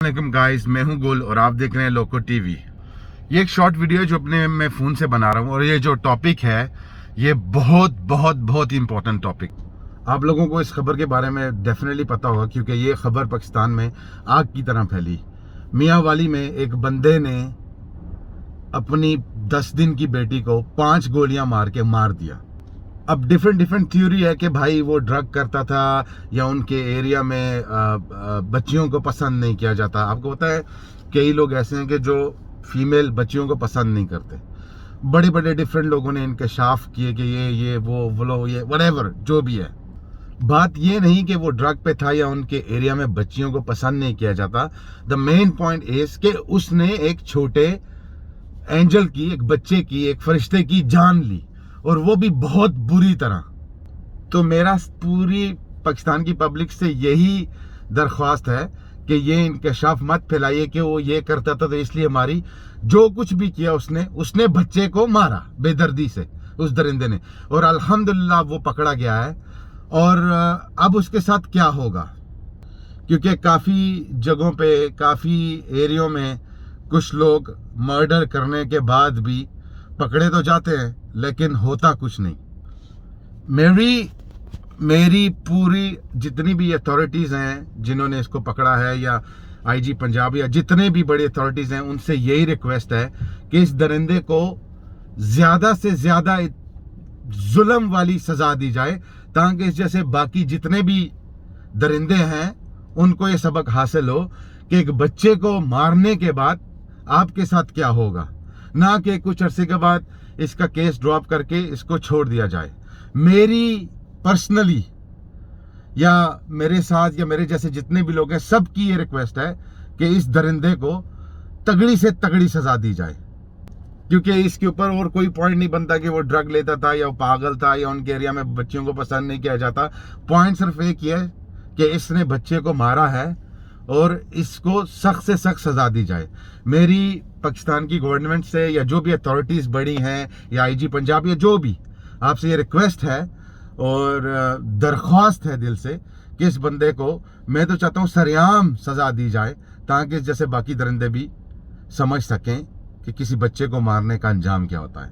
अस्सलाम गाइस, मैं हूं गुल और आप देख रहे हैं लोको टीवी। ये एक शॉर्ट वीडियो है जो अपने मैं फ़ोन से बना रहा हूं और ये जो टॉपिक है ये बहुत बहुत बहुत ही इंपॉर्टेंट टॉपिक। आप लोगों को इस खबर के बारे में डेफिनेटली पता होगा क्योंकि ये खबर पाकिस्तान में आग की तरह फैली। मियाँ वाली में एक बंदे ने अपनी 10 दिन की बेटी को 5 गोलियां मार के मार दिया। अब डिफरेंट थ्योरी है कि भाई वो ड्रग करता था या उनके एरिया में बच्चियों को पसंद नहीं किया जाता। आपको पता है कई लोग ऐसे हैं कि जो फीमेल बच्चियों को पसंद नहीं करते। बड़े बड़े डिफरेंट लोगों ने इंकशाफ किए कि ये वो ये व्हाटएवर जो भी है। बात ये नहीं कि वो ड्रग पे था या उनके एरिया में बच्चियों को पसंद नहीं किया जाता। द मेन पॉइंट इज कि उसने एक छोटे एंजल की, एक बच्चे की, एक फरिश्ते की जान ली और वो भी बहुत बुरी तरह। तो मेरा पूरी पाकिस्तान की पब्लिक से यही दरख्वास्त है कि ये इंकशाफ मत फैलाइए कि वो ये करता था तो इसलिए मारी। जो कुछ भी किया उसने बच्चे को मारा बेदर्दी से, उस दरिंदे ने, और अल्हम्दुलिल्लाह वो पकड़ा गया है। और अब उसके साथ क्या होगा, क्योंकि काफ़ी जगहों पे, काफ़ी एरियो में कुछ लोग मर्डर करने के बाद भी पकड़े तो जाते हैं लेकिन होता कुछ नहीं। मेरी पूरी जितनी भी अथॉरिटीज़ हैं जिन्होंने इसको पकड़ा है या आईजी पंजाब या जितने भी बड़ी अथॉरिटीज़ हैं उनसे यही रिक्वेस्ट है कि इस दरिंदे को ज़्यादा से ज़्यादा जुल्म वाली सज़ा दी जाए ताकि इस जैसे बाकी जितने भी दरिंदे हैं उनको ये सबक हासिल हो कि एक बच्चे को मारने के बाद आपके साथ क्या होगा, ना कि कुछ अरसे के बाद इसका केस ड्रॉप करके इसको छोड़ दिया जाए। मेरी पर्सनली या मेरे साथ या मेरे जैसे जितने भी लोग हैं सबकी ये रिक्वेस्ट है कि इस दरिंदे को तगड़ी से तगड़ी सजा दी जाए, क्योंकि इसके ऊपर और कोई पॉइंट नहीं बनता कि वो ड्रग लेता था या वो पागल था या उनके एरिया में बच्चियों को पसंद नहीं किया जाता। पॉइंट सिर्फ एक ही है कि इसने बच्चे को मारा है और इसको सख्त से सख्त सजा दी जाए। मेरी पाकिस्तान की गवर्नमेंट से या जो भी अथॉरिटीज़ बड़ी हैं या आईजी पंजाब या जो भी, आपसे ये रिक्वेस्ट है और दरख्वास्त है दिल से कि इस बंदे को, मैं तो चाहता हूँ सरेआम सजा दी जाए ताकि जैसे बाकी दरिंदे भी समझ सकें कि किसी बच्चे को मारने का अंजाम क्या होता है।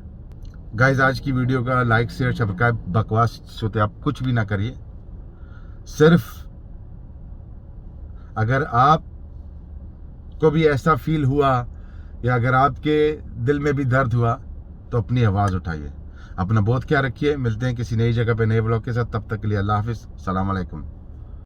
गाइज, आज की वीडियो का लाइक शेयर सब्सक्राइब बकवास सोते आप कुछ भी ना करिए। सिर्फ अगर आप को भी ऐसा फील हुआ या अगर आपके दिल में भी दर्द हुआ तो अपनी आवाज़ उठाइए। अपना बहुत ख्याल रखिए। मिलते हैं किसी नई जगह पे नए व्लॉग के साथ। तब तक के लिए अल्लाह हाफिज़, सलाम अलैकुम।